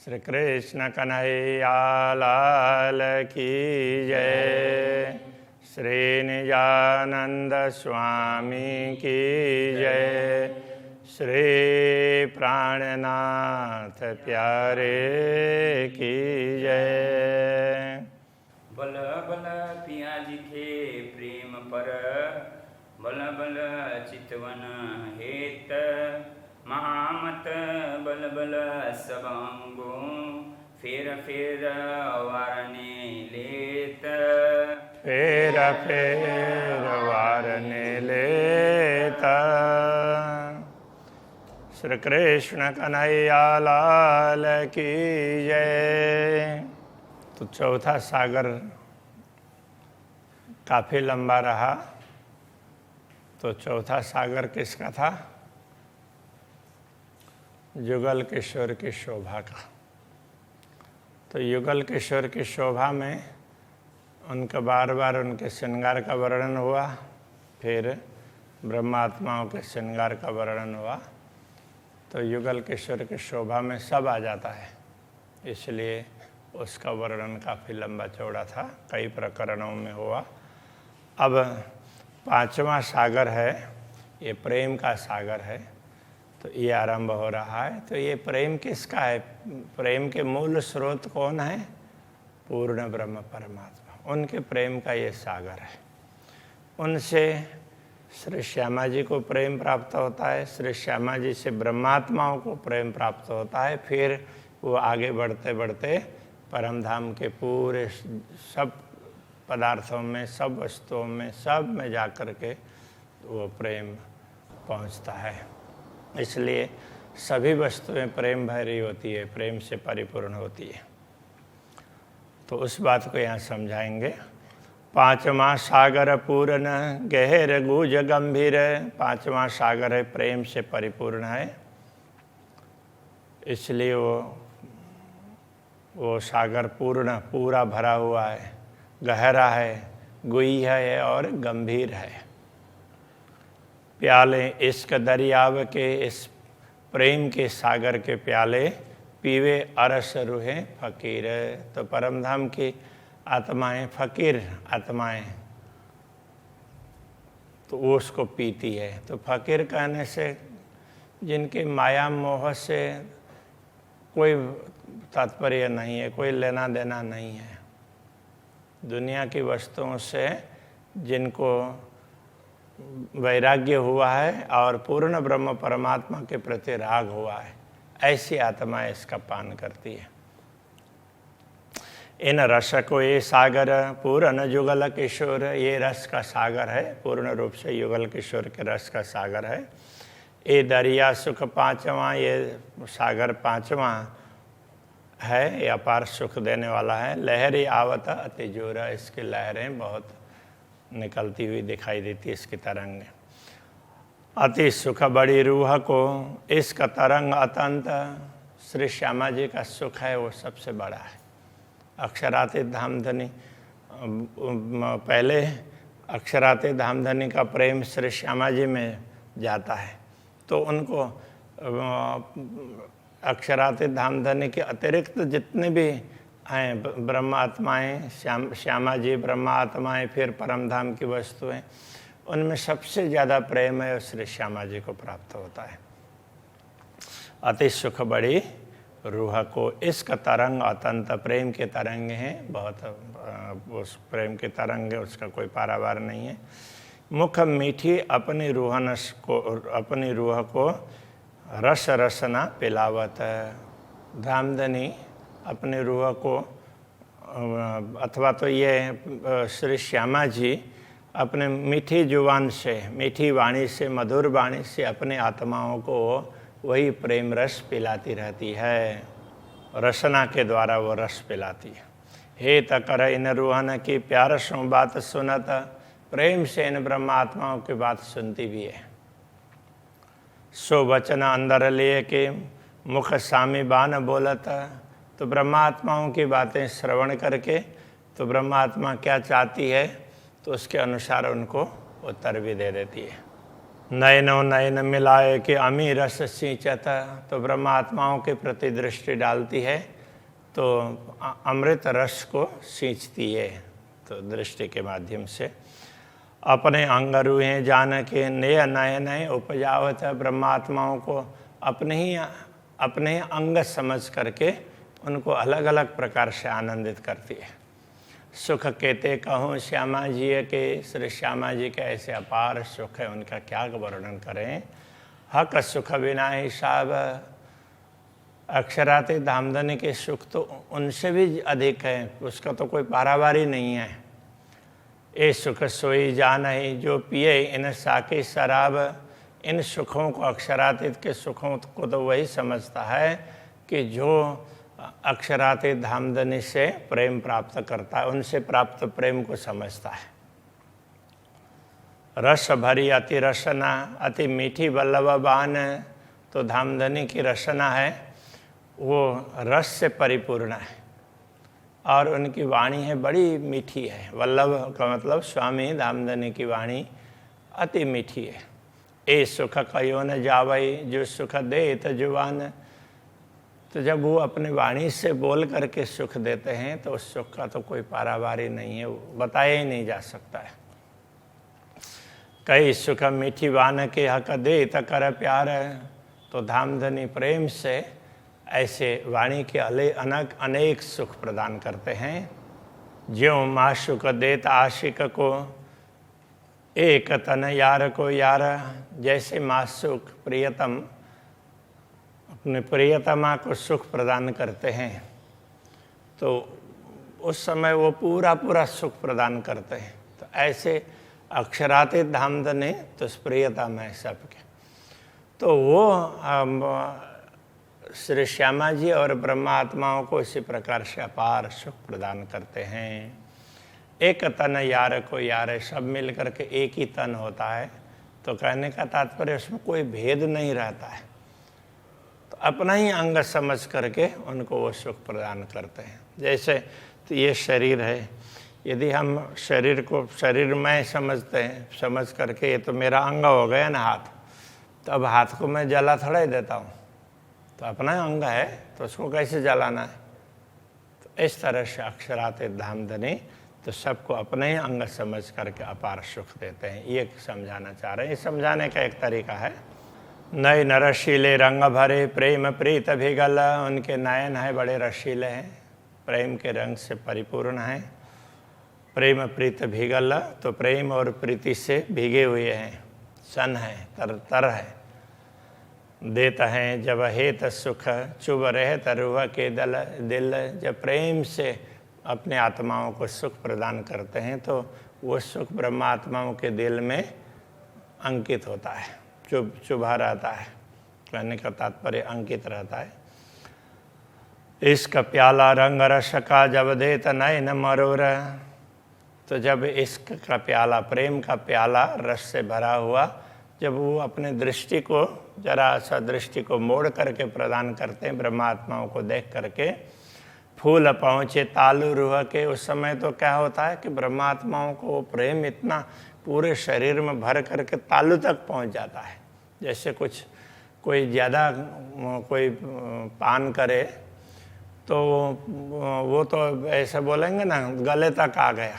श्री कृष्ण कन्हैया लाल की जय। श्री निजानंद स्वामी की जय। श्री प्राणनाथ प्यारे की जय। बल बल पियाजी थे प्रेम पर, बल बल चितवन हेत, महामत बल बल सब अंगो, फेर फेर वारने लेत, फेर फेर वारने लेता। श्री कृष्ण कन्हैया लाल की जय। तो चौथा सागर काफी लंबा रहा। तो चौथा सागर किसका था? युगल किशोर की शोभा का। तो युगल किशोर की शोभा में उनका बार बार उनके श्रृंगार का वर्णन हुआ, फिर ब्रह्मात्माओं के श्रृंगार का वर्णन हुआ। तो युगल किशोर की शोभा में सब आ जाता है, इसलिए उसका वर्णन काफ़ी लंबा चौड़ा था, कई प्रकरणों में हुआ। अब पांचवा सागर है, ये प्रेम का सागर है। तो ये आरंभ हो रहा है। तो ये प्रेम किसका है? प्रेम के मूल स्रोत कौन है? पूर्ण ब्रह्म परमात्मा। उनके प्रेम का ये सागर है। उनसे श्री श्यामा जी को प्रेम प्राप्त होता है, श्री श्यामा जी से ब्रह्मात्माओं को प्रेम प्राप्त होता है। फिर वो आगे बढ़ते बढ़ते परम धाम के पूरे सब पदार्थों में, सब वस्तुओं में, सब में जा कर के वो प्रेम पहुंचता है। इसलिए सभी वस्तुएं प्रेम भरी होती है, प्रेम से परिपूर्ण होती है। तो उस बात को यहाँ समझाएंगे। पांचवा सागर पूर्ण गहर गुज गंभीर। पांचवा सागर है, प्रेम से परिपूर्ण है, इसलिए वो सागर पूर्ण पूरा भरा हुआ है, गहरा है, गुई है और गंभीर है। प्याले इश्क दरियाव के, इस प्रेम के सागर के प्याले पीवे अरस रूहे फकीर। तो परमधाम की आत्माएं, फकीर आत्माएं, तो वो उसको पीती है। तो फकीर कहने से जिनके माया मोह से कोई तात्पर्य नहीं है, कोई लेना देना नहीं है, दुनिया की वस्तुओं से जिनको वैराग्य हुआ है और पूर्ण ब्रह्म परमात्मा के प्रति राग हुआ है, ऐसी आत्माएं इसका पान करती है। इन रस को ये सागर पूर्ण युगल किशोर, ये रस का सागर है, पूर्ण रूप से युगल किशोर के रस का सागर है। ये दरिया सुख पांचवा, ये सागर पांचवा है, ये अपार सुख देने वाला है। लहरी आवत अति जोर, इसकी लहरें बहुत निकलती हुई दिखाई देती है, इसकी तरंग। अति सुख बड़ी रूह को, इसका तरंग अतंत। श्री श्यामा जी का सुख है वो सबसे बड़ा है। अक्षरातीत धामधनी, पहले अक्षरातीत धामधनी का प्रेम श्री श्यामा जी में जाता है। तो उनको अक्षरातीत धामधनी के अतिरिक्त जितने भी हैं ब्रह्मात्माएं, श्यामा जी ब्रह्मात्माएं, फिर परमधाम की वस्तुएं, उनमें सबसे ज़्यादा प्रेम है श्री श्यामा जी को प्राप्त होता है। अति सुख बड़ी रूह को, इसका तरंग अतंत, प्रेम के तरंग हैं बहुत, उस प्रेम के तरंग है, उसका कोई पारावार नहीं है। मुख मीठी अपनी रूहनस को, अपनी रूह को रस रसना पिलावत। धामधनी अपनी रूह को, अथवा तो ये श्री श्यामा जी अपने मीठी जुबान से, मीठी वाणी से, मधुर वाणी से अपने आत्माओं को वही प्रेम रस पिलाती रहती है। रसना के द्वारा वो रस पिलाती है। हे तकर इन रूहन की प्यार सो बात सुनत, प्रेम से इन ब्रह्मात्माओं की बात सुनती भी है। सो वचन अंदर लिए के मुख सामी बान बोलत। तो ब्रह्मात्माओं की बातें श्रवण करके तो ब्रह्मात्मा क्या चाहती है तो उसके अनुसार उनको उत्तर भी दे देती है। नयनो नयन मिलाए कि अमी रस सिंचत, तो ब्रह्मात्माओं के प्रति दृष्टि डालती है तो अमृत रस को सींचती है। तो दृष्टि के माध्यम से अपने अंग रूहे जान के नए नए नए उपजावत, ब्रह्मात्माओं को अपने अंग समझ करके उनको अलग अलग प्रकार से आनंदित करती है। सुख कहते कहूँ श्यामा जी के, श्री श्यामा जी के ऐसे अपार सुख है, उनका क्या वर्णन करें। हक सुख बिना हिसाब, अक्षराते धामधनी के सुख तो उनसे भी अधिक है, उसका तो कोई पारावारी नहीं है। ए सुख सोई जान है जो पिए इन साके शराब, इन सुखों को, अक्षरातीत के सुखों को तो वही समझता है कि जो अक्षरातीत धामधनी से प्रेम प्राप्त करता है, उनसे प्राप्त प्रेम को समझता है। रस भरी अति रसना, अति मीठी वल्लभ बान, तो धामधनी की रसना है वो रस से परिपूर्ण है और उनकी वाणी है बड़ी मीठी है। वल्लभ का मतलब स्वामी धामधनी की वाणी अति मीठी है। ए सुख कयो न जावई, जो सुख दे तजुबान, तो जब वो अपने वाणी से बोल करके सुख देते हैं तो उस सुख का तो कोई पारावारी नहीं है, बताया ही नहीं जा सकता है। कई सुख मीठी वान के हक दे त कर प्यार, तो धामधनी प्रेम से ऐसे वाणी के अनेक सुख प्रदान करते हैं। ज्यों माशुक देत आशिक को, एक तन यार को यार, जैसे माशुक प्रियतम अपने प्रियतमा को सुख प्रदान करते हैं तो उस समय वो पूरा सुख प्रदान करते हैं। तो ऐसे अक्षरातीत धामधनी तो प्रियतम है सबके। तो वो श्री श्यामा जी और ब्रह्मात्माओं को इसी प्रकार से अपार सुख प्रदान करते हैं। एक तन यार को यार, सब मिल करके एक ही तन होता है। तो कहने का तात्पर्य उसमें कोई भेद नहीं रहता है, तो अपना ही अंग समझ करके उनको वो सुख प्रदान करते हैं। जैसे तो ये शरीर है, यदि हम शरीर को शरीरमय समझते हैं, समझ करके ये तो मेरा अंग हो गया ना हाथ, तो अब हाथ को मैं जला थोड़ा ही देता हूँ, तो अपना अंग है तो उसको कैसे जलाना है। तो इस तरह से अक्षरातीत धामधनी तो सबको अपने ही अंग समझ करके अपार सुख देते हैं, ये समझाना चाह रहे हैं। ये समझाने का एक तरीका है। नयन रशीले रंग भरे प्रेम प्रीत भिगल, उनके नयन है बड़े रशीले हैं, प्रेम के रंग से परिपूर्ण हैं। प्रेम प्रीत भिगल, तो प्रेम और प्रीति से भीगे हुए हैं, सन है, तर है। देता है जब हेत सुख, चुभ रहे तरुआ के दिल, जब प्रेम से अपने आत्माओं को सुख प्रदान करते हैं तो वो सुख ब्रह्मा आत्माओं के दिल में अंकित होता है, चुभा रहता है। कहने का तात्पर्य अंकित रहता है। इश्क प्याला रंग रस का जब देत नयन मरोर, तो जब इश्क का प्याला, प्रेम का प्याला रस से भरा हुआ, जब वो अपने दृष्टि को जरा सा दृष्टि को मोड़ करके प्रदान करते हैं ब्रह्मात्माओं को देख करके, फूल पहुँचे तालु रूह के, उस समय तो क्या होता है कि ब्रह्मात्माओं को प्रेम इतना पूरे शरीर में भर करके तालु तक पहुँच जाता है। जैसे कोई ज़्यादा कोई पान करे तो वो तो ऐसे बोलेंगे ना गले तक आ गया,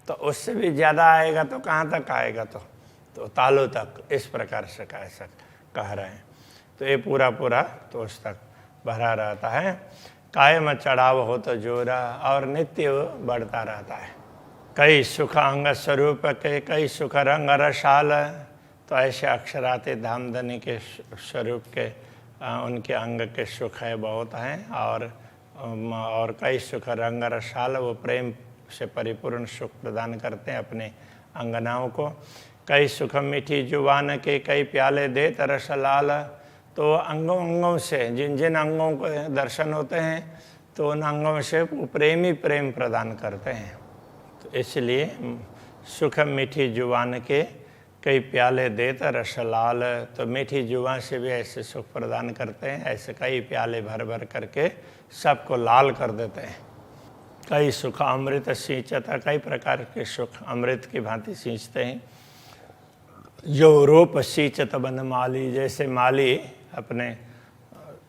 तो उससे भी ज़्यादा आएगा तो कहाँ तक आएगा, तो तालु तक, इस प्रकार से कह रहे हैं। तो ये पूरा तो उस तक भरा रहता है। कायम चढ़ाव हो तो जोरा, और नित्य बढ़ता रहता है। कई सुख अंग स्वरूप के, कई सुख रंग रसाल, तो ऐसे अक्षरातीत धामधनी के स्वरूप के उनके अंग के सुख है बहुत हैं, और कई सुख रंग रसाल, वो प्रेम से परिपूर्ण सुख प्रदान करते हैं अपने अंगनाओं को। कई सुख मीठी जुबान के, कई प्याले दे तरस लाल, तो अंगों अंगों से जिन जिन अंगों को दर्शन होते हैं तो उन अंगों से वो प्रेम ही प्रेम प्रदान करते हैं। तो इसलिए सुख मीठी जुबान के, कई प्याले देता रस लाल, तो मीठी जुबान से भी ऐसे सुख प्रदान करते हैं, ऐसे कई प्याले भर भर करके सबको लाल कर देते हैं। कई सुख अमृत सींचता, कई प्रकार के सुख अमृत की भांति सींचते हैं। जो रोप सींचत बन माली, जैसे माली अपने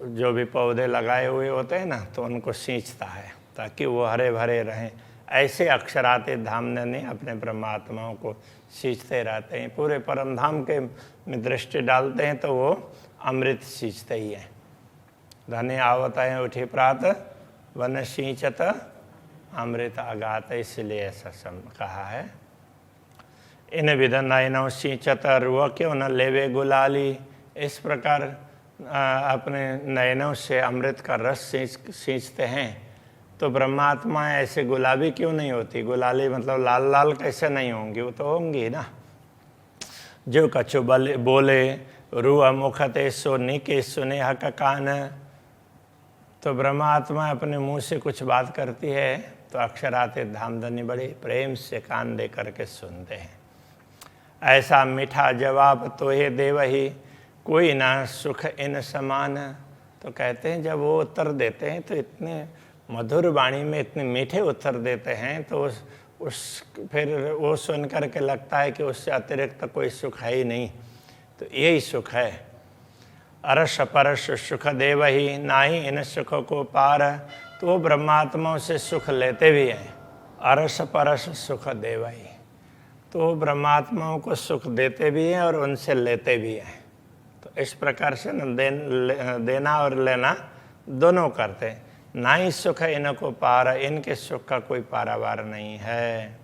जो भी पौधे लगाए हुए होते हैं ना, तो उनको सींचता है ताकि वो हरे भरे रहें, ऐसे अक्षराते धामधनी अपने ब्रह्मात्माओं को सींचते रहते हैं। पूरे परम धाम के में दृष्टि डालते हैं तो वो अमृत सींचते ही हैं। धन्य आवत है उठी प्रात वन सींचत अमृत अगात, इसलिए ऐसा कहा है। इन विधन नयनों सींचत रुआ क्यों न लेवे गुलाली, इस प्रकार अपने नयनों से अमृत का रस सींचते हैं तो ब्रह्मात्मा ऐसे गुलाबी क्यों नहीं होती? गुलाली मतलब लाल लाल कैसे नहीं होंगी? वो तो होंगी ना। जो कछु बोले रुआ मुखते सोनी के सुने हक कान, तो ब्रह्मात्मा अपने मुंह से कुछ बात करती है तो अक्षराते धामधनी बड़े प्रेम से कान दे करके सुनते हैं। ऐसा मीठा जवाब तो हे देवही, कोई ना सुख इन समान, तो कहते हैं जब वो उत्तर देते हैं तो इतने मधुर वाणी में इतने मीठे उत्तर देते हैं तो फिर वो सुन कर के लगता है कि उससे अतिरिक्त कोई सुख है ही नहीं, तो यही सुख है। अरस परस सुख देव ही, ना ही इन सुख को पार, तो वो ब्रह्मात्माओं से सुख लेते भी हैं। अरस परस सुख देव ही, तो ब्रह्मात्माओं को सुख देते भी हैं और उनसे लेते भी हैं। तो इस प्रकार से देना और लेना दोनों करते हैं। ना ही सुख इनको पार, इनके सुख का कोई पारावार नहीं है।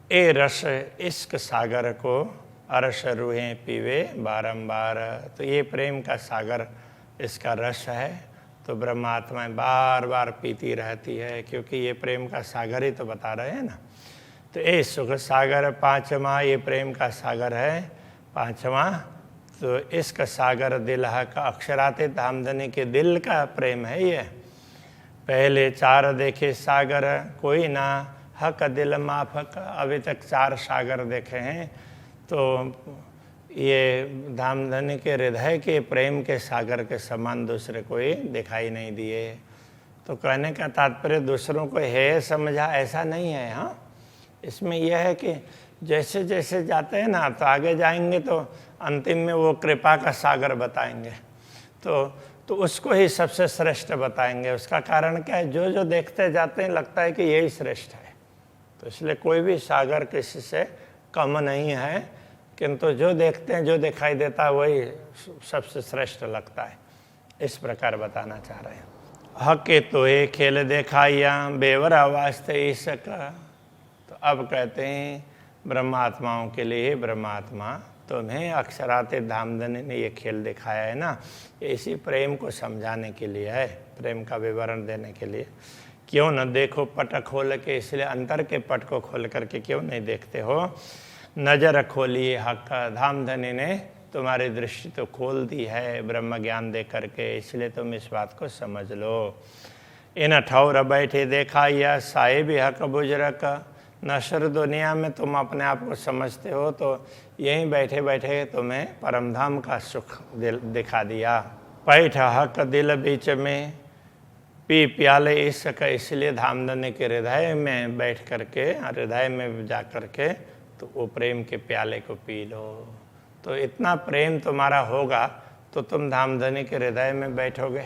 ए रस इश्क सागर को अरस रूहें पीवे बारंबार, तो ये प्रेम का सागर इसका रस है, तो ब्रह्मात्मा बार बार पीती रहती है, क्योंकि ये प्रेम का सागर ही तो बता रहे हैं ना। तो ये सुख सागर पांचवा, ये प्रेम का सागर है पांचवा। तो इश्क सागर दिल का, अक्षराते धामधनी के दिल का प्रेम है ये। पहले चार देखे सागर कोई ना, हक दिल माफक, अभी तक चार सागर देखे हैं, तो ये धामधनी के हृदय के प्रेम के सागर के समान दूसरे कोई दिखाई नहीं दिए। तो कहने का तात्पर्य दूसरों को है समझा ऐसा नहीं है। हाँ, इसमें यह है कि जैसे जैसे जाते हैं ना तो आगे जाएंगे तो अंतिम में वो कृपा का सागर बताएंगे, तो उसको ही सबसे श्रेष्ठ बताएंगे। उसका कारण क्या है? जो जो देखते जाते हैं लगता है कि यही श्रेष्ठ है, तो इसलिए कोई भी सागर किसी से कम नहीं है, किंतु जो देखते हैं जो दिखाई देता है वही सबसे श्रेष्ठ लगता है। इस प्रकार बताना चाह रहे हैं। हक के तो ये खेल देखाइया बेवरा वास्ते इसका, तो अब कहते हैं ब्रह्मात्माओं के लिए, ब्रह्मात्मा तुम्हें अक्षराते धामधनी ने ये खेल दिखाया है ना, ये इसी प्रेम को समझाने के लिए है, प्रेम का विवरण देने के लिए। क्यों न देखो पट खोल के, इसलिए अंतर के पट को खोल करके क्यों नहीं देखते हो? नजर खोलिए हक, धामधनी ने तुम्हारी दृष्टि तो खोल दी है ब्रह्म ज्ञान दे करके, इसलिए तुम इस बात को समझ लो। इन ठौर बैठे देखा या साहिब हक बुजरक, नश्वर दुनिया में तुम अपने आप को समझते हो, तो यहीं बैठे बैठे तुम्हें परमधाम का सुख दिखा दिया। पैठ हक दिल बीच में पी प्याले इसक, इसलिए धामधनी के हृदय में बैठ करके, हृदय में जा करके तो वो प्रेम के प्याले को पी लो। तो इतना प्रेम तुम्हारा होगा तो तुम धामधनी के हृदय में बैठोगे।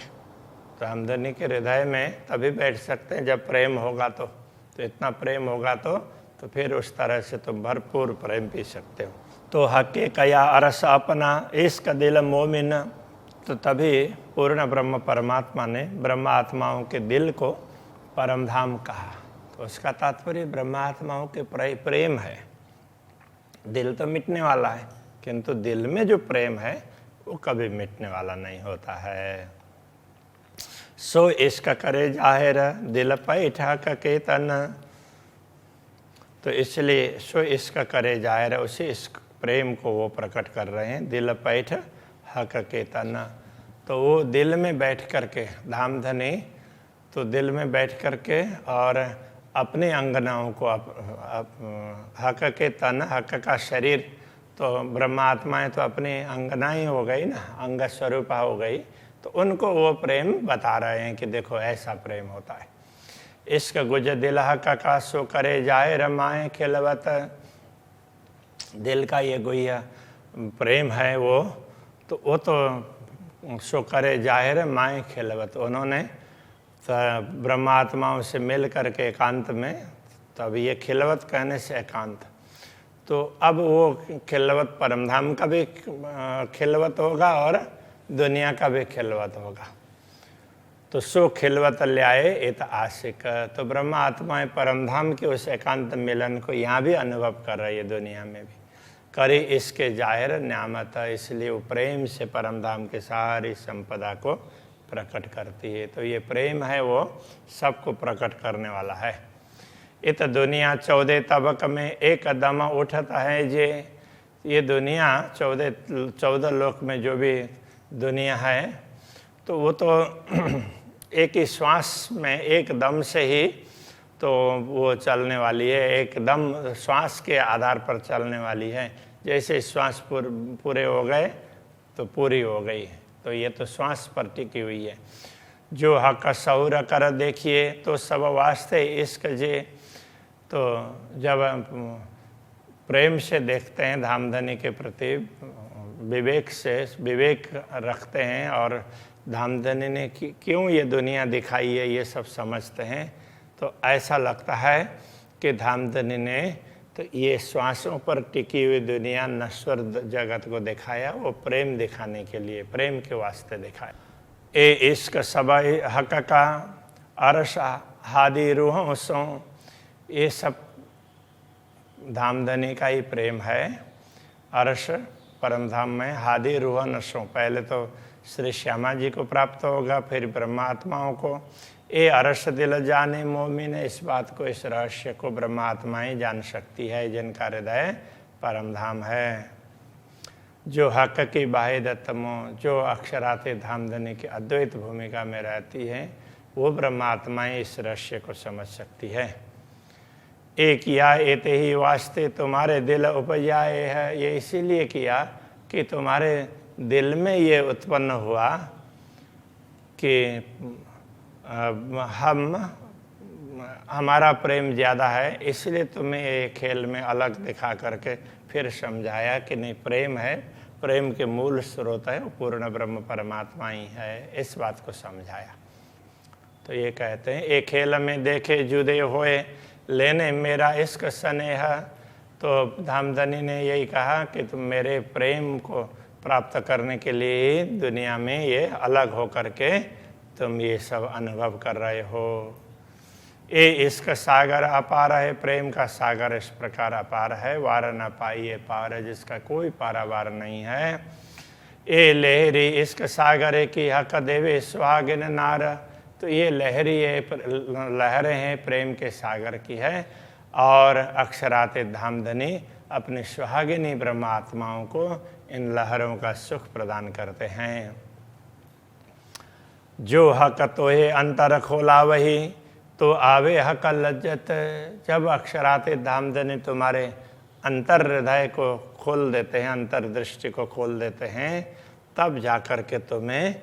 धामधनी के हृदय में तभी बैठ सकते हैं जब प्रेम होगा, तो इतना प्रेम होगा तो फिर उस तरह से तुम भरपूर प्रेम पी सकते हो। तो हके कया अरस अपना इश्क दिल मोमिन, तो तभी पूर्ण ब्रह्म परमात्मा ने ब्रह्मात्माओं के दिल को परमधाम कहा। तो उसका तात्पर्य ब्रह्मात्माओं के प्रेम है। दिल तो मिटने वाला है, किंतु दिल में जो प्रेम है वो कभी मिटने वाला नहीं होता है। सो इश्क करे जाहिर दिल पैठा के तन, तो इसलिए सो इश्क करे जाहिर, उसी इश्क प्रेम को वो प्रकट कर रहे हैं। दिल पैठ हक के तन, तो वो दिल में बैठ करके धामधनी, तो दिल में बैठ करके और अपने अंगनाओं को हक के तन, हक का शरीर, तो ब्रह्मात्माएं तो अपनी अंगना ही हो गई ना, अंग स्वरूपा हो गई, तो उनको वो प्रेम बता रहे हैं कि देखो ऐसा प्रेम होता है। इश्क गुज दिल हक का सो करे जाए रमाए खिलवत, दिल का ये गुह्य प्रेम है वो तो सो करे जाहिर माए खिलवत। उन्होंने ब्रह्मात्माओं से मिल करके एकांत में, तब ये खिलवत कहने से एकांत, तो अब वो खिलवत परमधाम का भी खिलवत होगा और दुनिया का भी खिलवत होगा। तो सो खिलवत ल्याए इत आशिक, तो ब्रह्मा आत्माएं परमधाम के उस एकांत मिलन को यहाँ भी अनुभव कर रही है, दुनिया में भी करे इसके जाहिर न्यामत, इसलिए वो प्रेम से परमधाम के सारी संपदा को प्रकट करती है। तो ये प्रेम है वो सबको प्रकट करने वाला है। इत दुनिया 14 तबक में एक दम उठता है जे, ये दुनिया 14 लोक में जो भी दुनिया है तो वो तो एक ही श्वास में एक दम से ही तो वो चलने वाली है, एकदम श्वास के आधार पर चलने वाली है। जैसे श्वास पूरे हो गए तो पूरी हो गई, तो ये तो श्वास पर टिकी हुई है। जो हक सौर कर देखिए तो सब वास्ते इश्क जे, तो जब प्रेम से देखते हैं धामधनी के प्रति, विवेक रखते हैं और धामधनी ने क्यों ये दुनिया दिखाई है ये सब समझते हैं, तो ऐसा लगता है कि धामधनी ने तो ये श्वासों पर टिकी हुई दुनिया नश्वर जगत को दिखाया, वो प्रेम दिखाने के लिए, प्रेम के वास्ते दिखाया। ए इश्क सब हक का अरश हादी रूहों सो, ये सब धामधनी का ही प्रेम है। अरश परमधाम में हादी रूह नशों, पहले तो श्री श्यामा जी को प्राप्त होगा, फिर ब्रह्मात्माओं को। ए अरश दिल जाने मोमिन, इस बात को, इस रहस्य को ब्रह्मात्माएं जान सकती है जिनका हृदय परमधाम है। जो हक की बाहिदतमो, जो अक्षराते धामधनी की अद्वैत भूमिका में रहती है, वो ब्रह्मात्माएं इस रहस्य को समझ सकती है। एक किया एते ही वास्ते तुम्हारे दिल उपजाए है, ये इसीलिए किया कि तुम्हारे दिल में ये उत्पन्न हुआ कि हमारा प्रेम ज़्यादा है, इसलिए तुम्हें ये खेल में अलग दिखा करके फिर समझाया कि नहीं, प्रेम है, प्रेम के मूल स्रोत है वो पूर्ण ब्रह्म परमात्मा ही है, इस बात को समझाया। तो ये कहते हैं एक खेल में देखे जुदे होए लेने मेरा इश्क स्नेह, तो धामधनी ने यही कहा कि तुम मेरे प्रेम को प्राप्त करने के लिए दुनिया में ये अलग हो करके तुम ये सब अनुभव कर रहे हो। ये इश्क सागर अपार है, प्रेम का सागर इस प्रकार अपार है, वार न पाइए पार, जिसका कोई पारावार नहीं है। ये लहरी इश्क सागर की हक देवे सुहागिन नार, तो ये लहरें हैं प्रेम के सागर की है, और अक्षराते धामधनी अपनी सुहागिनी ब्रह्मात्माओं को इन लहरों का सुख प्रदान करते हैं। जो हक तोहे अंतर खोला वही तो आवे हक लज्जत, जब अक्षराते धामधनी तुम्हारे अंतर हृदय को खोल देते हैं, अंतर दृष्टि को खोल देते हैं, तब जाकर के तुम्हें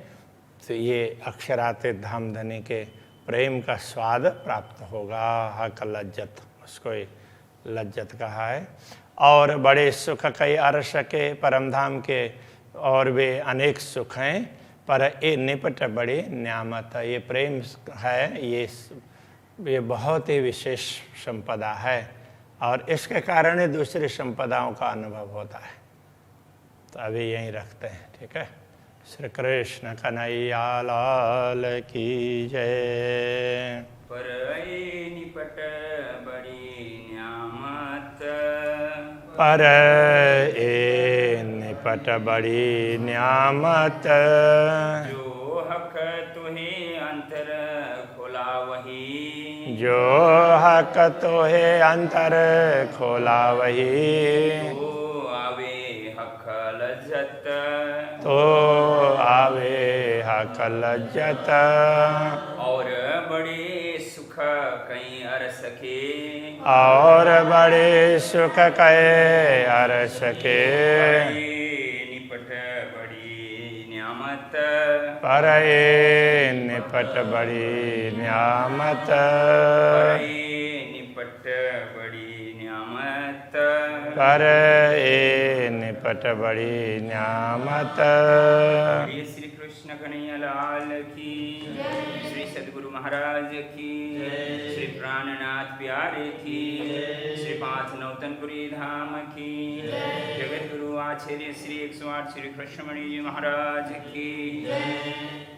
तो ये अक्षराते धामधनी के प्रेम का स्वाद प्राप्त होगा। हक लज्जत, उसको लज्जत कहा है। और बड़े सुख कई अर्श के परमधाम के, और वे अनेक सुख हैं, पर ये निपट बड़ी न्यामत, ये प्रेम है, ये बहुत ही विशेष संपदा है, और इसके कारण ही दूसरी संपदाओं का अनुभव होता है। तो अभी यहीं रखते हैं, ठीक है। श्री कृष्ण कन्हैया लाल की जय। पर निपट बड़ी न्यामत, पर ए निपट बड़ी न्यामत, जो हक तुहे अंतर खोला वही, जो हक तोहे अंतर खोला वही, तो आवे हक लज्जत, तो आवे हक लज्जत, और बड़े सुख कई अरस के, और बड़े सुख कहे अरस के, निपट बड़ी न्यामत, पर ए निपट बड़ी न्यामत, निपट बड़ी न्यामत। पर ए निपट बड़ी न्यामत। बोलिए श्री कृष्ण कन्हैया लाल की, श्री सद्गुरु महाराज की, श्री प्राणनाथ प्यारे की, श्री पांच नौतनपुरी धाम की, जगत गुरु आचार्य श्री 108 श्री कृष्णमणि जी महाराज की।